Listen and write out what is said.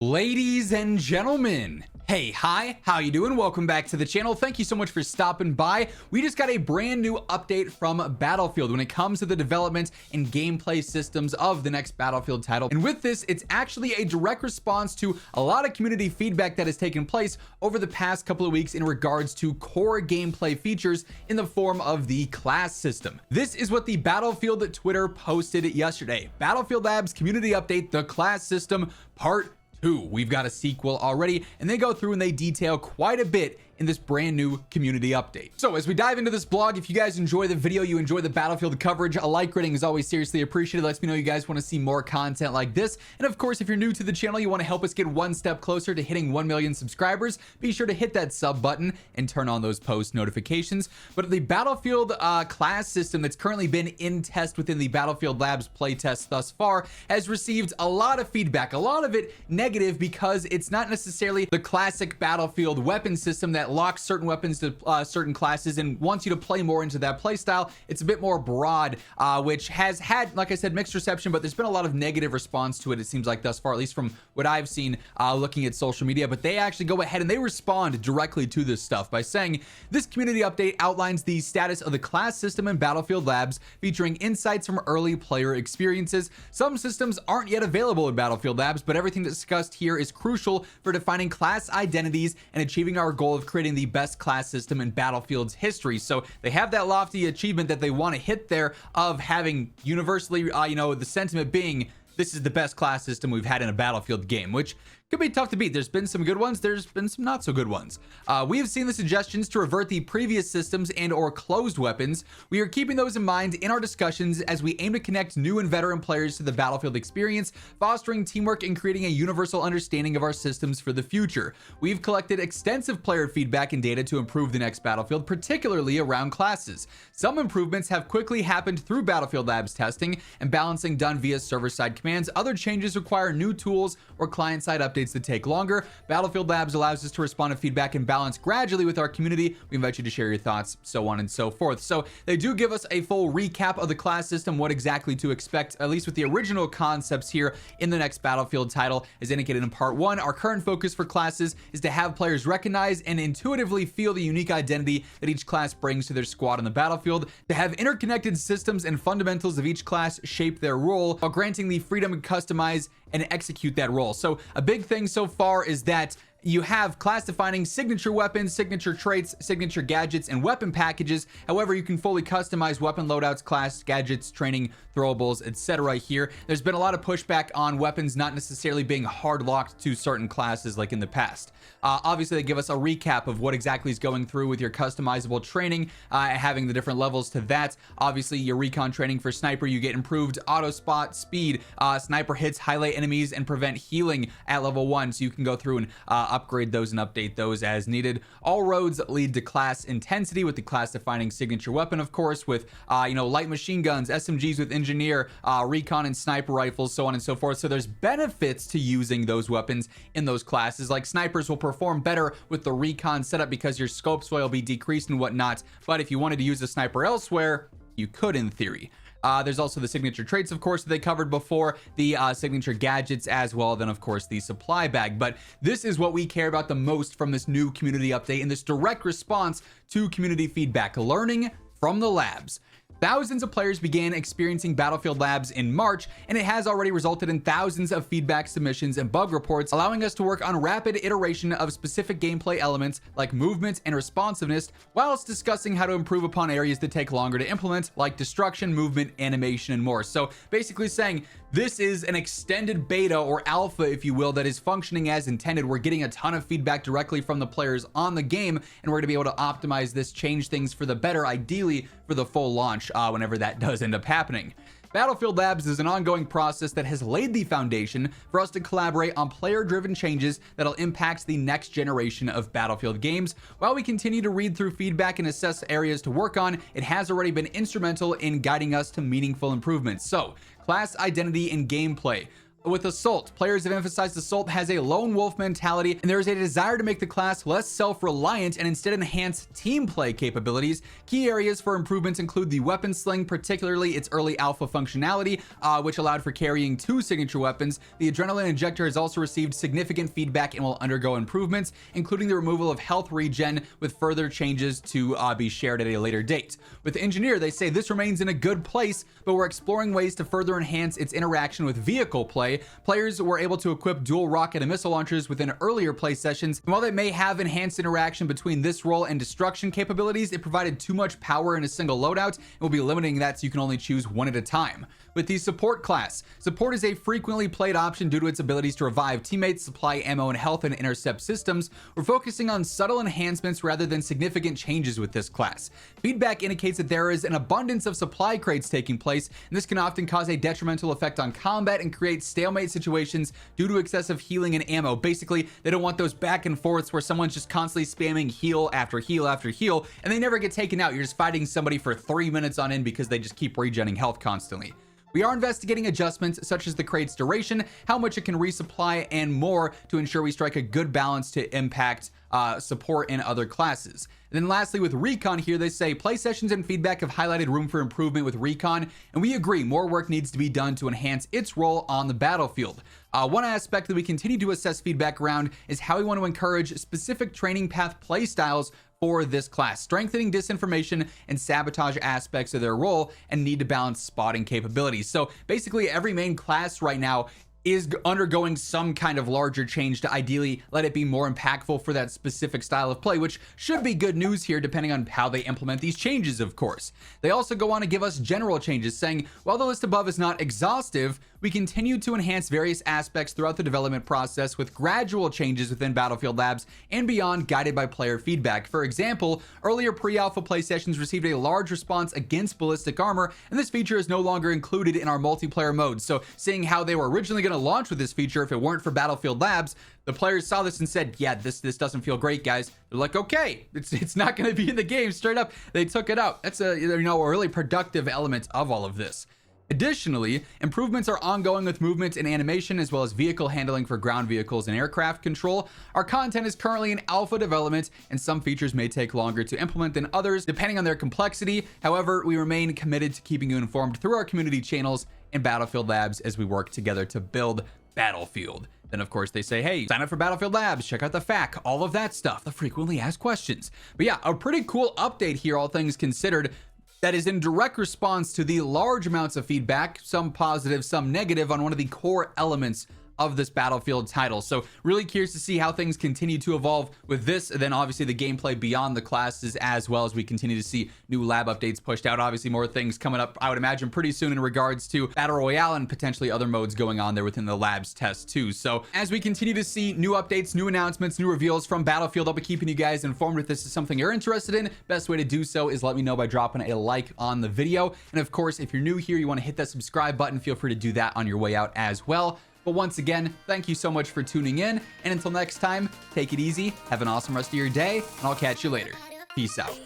Ladies and gentlemen, hey, hi, how you doing? Welcome back to the channel. Thank you so much for stopping by. We just got a brand new update from Battlefield when it comes to the development and gameplay systems of the next Battlefield title. And with this, it's actually a direct response to a lot of community feedback that has taken place over the past couple of weeks in regards to core gameplay features in the form of the class system. This is what the Battlefield Twitter posted yesterday. Battlefield Labs community update, the class system, part 2. We've got a sequel already, and they go through and they detail quite a bit in this brand new community update. So as we dive into this blog, if you guys enjoy the video, you enjoy the Battlefield coverage, a like rating is always seriously appreciated. Lets me know you guys want to see more content like this. And of course, if you're new to the channel, you want to help us get one step closer to hitting 1 million subscribers, be sure to hit that sub button and turn on those post notifications. But the Battlefield class system that's currently been in test within the Battlefield Labs playtest thus far has received a lot of feedback, a lot of it negative, because it's not necessarily the classic Battlefield weapon system that locks certain weapons to certain classes and wants you to play more into that play style. It's a bit more broad, which has had, like I said, mixed reception, but there's been a lot of negative response to it, it seems like, thus far, at least from what I've seen looking at social media. But they actually go ahead and they respond directly to this stuff by saying, this community update outlines the status of the class system in Battlefield Labs, featuring insights from early player experiences. Some systems aren't yet available in Battlefield Labs, but everything discussed here is crucial for defining class identities and achieving our goal of creating the best class system in Battlefield's history. So they have that lofty achievement that they want to hit there of having universally, the sentiment being, this is the best class system we've had in a Battlefield game, which could be tough to beat. There's been some good ones, there's been some not so good ones. We have seen the suggestions to revert the previous systems and or closed weapons. We are keeping those in mind in our discussions as we aim to connect new and veteran players to the Battlefield experience, fostering teamwork and creating a universal understanding of our systems for the future. We've collected extensive player feedback and data to improve the next Battlefield, particularly around classes. Some improvements have quickly happened through Battlefield Labs testing and balancing done via server-side commands. Other changes require new tools or client-side updates that take longer. Battlefield Labs allows us to respond to feedback and balance gradually with our community. We invite you to share your thoughts, so on and so forth. So they do give us a full recap of the class system, what exactly to expect, at least with the original concepts here in the next Battlefield title. As indicated in part 1, our current focus for classes is to have players recognize and intuitively feel the unique identity that each class brings to their squad on the battlefield, to have interconnected systems and fundamentals of each class shape their role, while granting the freedom to customize and execute that role. So a big thing so far is that you have class defining signature weapons, signature traits, signature gadgets, and weapon packages. However, you can fully customize weapon loadouts, class gadgets, training, throwables, etc. here. There's been a lot of pushback on weapons not necessarily being hard locked to certain classes like in the past. Obviously, they give us a recap of what exactly is going through with your customizable training, having the different levels to that. Obviously, your recon training for sniper, you get improved auto spot speed. Sniper hits highlight enemies and prevent healing at level 1, so you can go through and upgrade those and update those as needed. All roads lead to class intensity with the class defining signature weapon, of course, with light machine guns, SMGs with engineer, recon and sniper rifles, so on and so forth. So there's benefits to using those weapons in those classes. Like snipers will perform better with the recon setup because your scope sway will be decreased and whatnot. But if you wanted to use a sniper elsewhere, you could in theory. There's also the signature traits, of course, that they covered before, the signature gadgets as well, then of course the supply bag. But this is what we care about the most from this new community update and this direct response to community feedback, learning from the labs. Thousands of players began experiencing Battlefield Labs in March, and it has already resulted in thousands of feedback submissions and bug reports, allowing us to work on rapid iteration of specific gameplay elements like movement and responsiveness, whilst discussing how to improve upon areas that take longer to implement, like destruction, movement, animation, and more. So basically saying this is an extended beta or alpha, if you will, that is functioning as intended. We're getting a ton of feedback directly from the players on the game, and we're going to be able to optimize this, change things for the better, ideally for the full launch whenever that does end up happening. Battlefield Labs is an ongoing process that has laid the foundation for us to collaborate on player-driven changes that'll impact the next generation of Battlefield games. While we continue to read through feedback and assess areas to work on, it has already been instrumental in guiding us to meaningful improvements. So, class identity and gameplay. with Assault, players have emphasized Assault has a lone wolf mentality, and there is a desire to make the class less self-reliant and instead enhance team play capabilities. Key areas for improvements include the weapon sling, particularly its early alpha functionality, which allowed for carrying 2 signature weapons. The adrenaline injector has also received significant feedback and will undergo improvements, including the removal of health regen, with further changes to be shared at a later date. With Engineer, they say this remains in a good place, but we're exploring ways to further enhance its interaction with vehicle play. Players were able to equip dual rocket and missile launchers within earlier play sessions, and while they may have enhanced interaction between this role and destruction capabilities, it provided too much power in a single loadout and will be limiting that so you can only choose one at a time. With the Support class, Support is a frequently played option due to its abilities to revive teammates, supply ammo and health, and intercept systems. We're focusing on subtle enhancements rather than significant changes with this class. Feedback indicates that there is an abundance of supply crates taking place, and this can often cause a detrimental effect on combat and create stalemate situations due to excessive healing and ammo. Basically, they don't want those back and forths where someone's just constantly spamming heal after heal after heal, and they never get taken out. You're just fighting somebody for 3 minutes on end because they just keep regenning health constantly. We are investigating adjustments such as the crate's duration, how much it can resupply, and more to ensure we strike a good balance to impact support in other classes. And then lastly, with Recon here, they say play sessions and feedback have highlighted room for improvement with Recon, and we agree more work needs to be done to enhance its role on the battlefield. One aspect that we continue to assess feedback around is how we want to encourage specific training path play styles for this class, strengthening disinformation and sabotage aspects of their role, and need to balance spotting capabilities. So basically every main class right now is undergoing some kind of larger change to ideally let it be more impactful for that specific style of play, which should be good news here depending on how they implement these changes, of course. They also go on to give us general changes, saying while the list above is not exhaustive, we continue to enhance various aspects throughout the development process with gradual changes within Battlefield Labs and beyond, guided by player feedback. For example, earlier pre-alpha play sessions received a large response against ballistic armor, and this feature is no longer included in our multiplayer mode. So seeing how they were originally going to launch with this feature if it weren't for Battlefield Labs, the players saw this and said, yeah, this doesn't feel great, guys. They're like, okay, it's not going to be in the game. Straight up, they took it out. That's a a really productive element of all of this. Additionally, improvements are ongoing with movement and animation, as well as vehicle handling for ground vehicles and aircraft control. Our content is currently in alpha development, and some features may take longer to implement than others, depending on their complexity. However, we remain committed to keeping you informed through our community channels and Battlefield Labs as we work together to build Battlefield. Then, of course, they say, hey, sign up for Battlefield Labs, check out the FAQ, all of that stuff, the frequently asked questions. But yeah, a pretty cool update here, all things considered, that is in direct response to the large amounts of feedback, some positive, some negative, on one of the core elements of this Battlefield title. So really curious to see how things continue to evolve with this, and then obviously the gameplay beyond the classes, as well as we continue to see new lab updates pushed out. Obviously more things coming up, I would imagine, pretty soon in regards to Battle Royale and potentially other modes going on there within the labs test too. So as we continue to see new updates, new announcements, new reveals from Battlefield, I'll be keeping you guys informed. If this is something you're interested in, best way to do so is let me know by dropping a like on the video. And of course, if you're new here, you want to hit that subscribe button, feel free to do that on your way out as well. But once again, thank you so much for tuning in, and until next time, take it easy, have an awesome rest of your day, and I'll catch you later. Peace out.